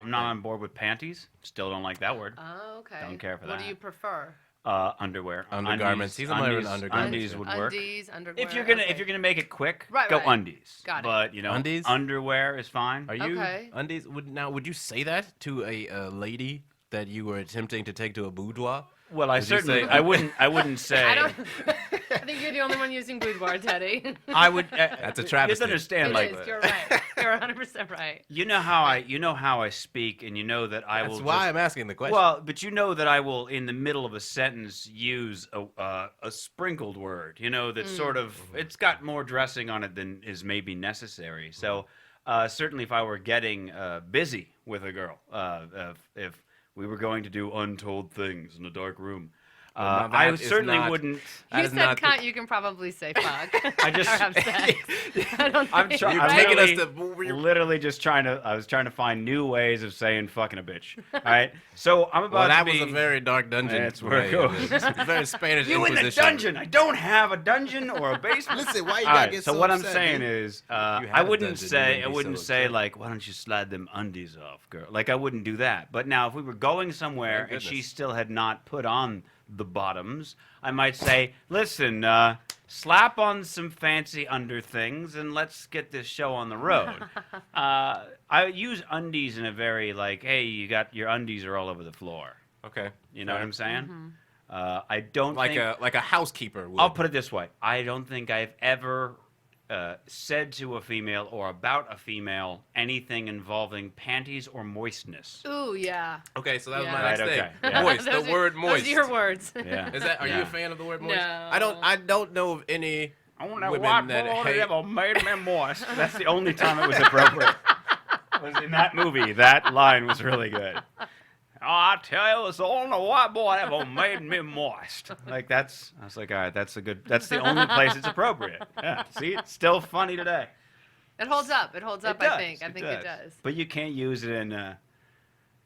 I'm not on board with panties. Still don't like that word. Oh, okay. Don't care for that. What do you prefer? Underwear. Undergarments. He's a man in undergarments. Undies would work. Undies, underwear. If you're gonna make it quick, right, go right. undies. Got it. But undies? Underwear is fine. Are you okay. undies? Would you say that to a lady that you were attempting to take to a boudoir? Well, I wouldn't say. I think you're the only one using boudoir, Teddy. I would. That's a travesty. You understand, You're right. You're 100% right. You know how I speak, and you know that I will. That's why I'm asking the question. Well, but you know that I will, in the middle of a sentence, use a sprinkled word. You know that sort of it's got more dressing on it than is maybe necessary. So certainly, if I were getting busy with a girl, if we were going to do untold things in a dark room. I certainly wouldn't. You said cunt, you can probably say fuck. I just. or have sex. I don't think I was trying to find new ways of saying fucking a bitch. All right. So I'm about that was a very dark dungeon. That's where it goes. Very Spanish You Inquisition. in the dungeon? I don't have a dungeon or a basement. Listen, why you gotta get so so what upset, I'm saying dude? is, You I had a wouldn't dungeon, say, you I wouldn't be wouldn't so say upset. like, why don't you slide them undies off, girl? Like I wouldn't do that. But now, if we were going somewhere Thank and she goodness. still had not put on the bottoms, I might say, listen, slap on some fancy under things and let's get this show on the road. I use undies in a very like, hey, you got your undies are all over the floor. Okay. You know what I'm saying? I don't Like think, a housekeeper would. I'll put it this way. I don't think I've ever said to a female or about a female anything involving panties or moistness. Ooh, yeah. Okay, so that was Yeah. my Right, next thing. okay, yeah. Moist. Those The are- word moist. Those are your words. Yeah. Is that? Are you Yeah. a fan of the word moist? No. I don't know of any. I want that women white that boy hate- that ever made me moist. That's the only time it was appropriate. Was in that movie. That line was really good. Oh, I tell you, it's the only white boy that ever made me moist. Like I was like, all right, that's the only place it's appropriate. Yeah, see, it's still funny today. It holds up. It holds up, It I think. does, I think it does. But you can't use it in.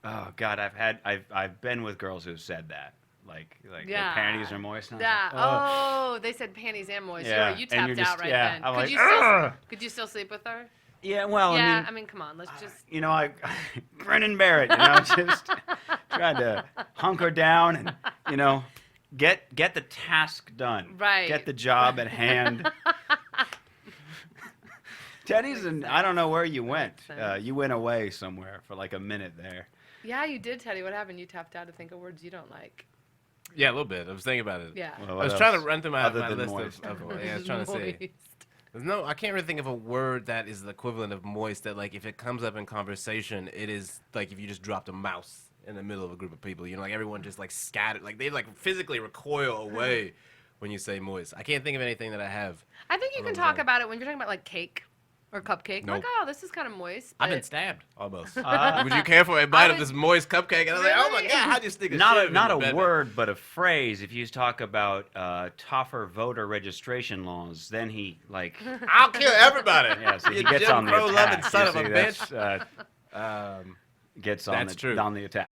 Oh God, I've been with girls who've said that. Like Yeah. their panties are moist. And I Yeah. was like, Oh, they said panties and moist. Yeah, Yeah. You and you're tapped just- out right yeah, then. I'm Could like, you still "Ugh." could you still sleep with her? Yeah, well, Yeah, I mean, come on, let's just you know, I grin and bear it. You know, just trying to hunker down and get the task done. Right. Get the job at hand. Teddy's and I don't know where you went. sense. You went away somewhere for like a minute there. Yeah, you did, Teddy. What happened? You tapped out to think of words you don't like. Yeah, a little bit. I was thinking about it. Yeah. Well, I was what trying to else? run through my Other list than moist. of yeah, I was trying to say. Moist. There's no, I can't really think of a word that is the equivalent of moist that, like, if it comes up in conversation, it is like if you just dropped a mouse in the middle of a group of people. You know, like everyone just like scattered, like they like physically recoil away when you say moist. I can't think of anything that I have. I think you along can those talk lines. about it when you're talking about like cake or cupcake. Nope. Like, oh, this is kind of moist. I've been but- stabbed almost. Would you care for a bite of this moist cupcake? And I was like, oh my Really? god, how do you stick a Not shiv a, in not the a bed? word, but a phrase. If you talk about tougher voter registration laws, then he like I'll kill everybody. yeah, so he You gets Jim on the Crow attack. loving son You of a see, bitch. that's, gets on That's true. on the attack.